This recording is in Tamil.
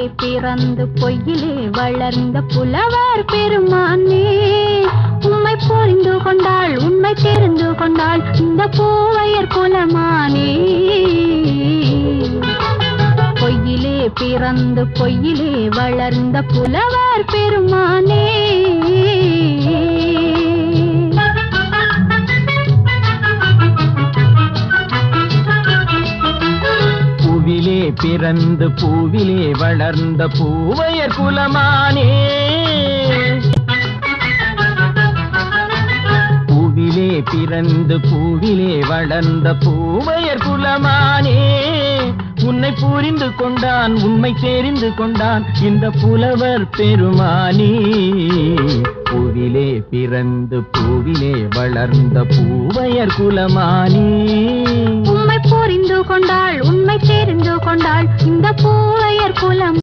பிறந்து பொய்யிலே வளர்ந்த புலவர் பெருமானே, உம்மை புரிந்து கொண்டாள் உண்மை தெரிந்து கொண்டாள் இந்த பூவையர் குலமானே. பொய்யிலே பிறந்து பொய்யிலே வளர்ந்த புலவர் பெருமானே. பூவிலே பிறந்து பூவிலே வளர்ந்த பூவையர் குலமானே. பூவிலே பிறந்து பூவிலே வளர்ந்த பூவையர் குலமானே, உன்னை புரிந்து கொண்டான் உண்மை தெரிந்து கொண்டான் இந்த புலவர் பெருமானே. பூவிலே பிறந்து பூவிலே வளர்ந்த பூவையர் குலமானே, உம்மை புரிந்து கொண்டாள் உண்மை தெரிந்து கொண்டாள் இந்த பூவையர் குலம்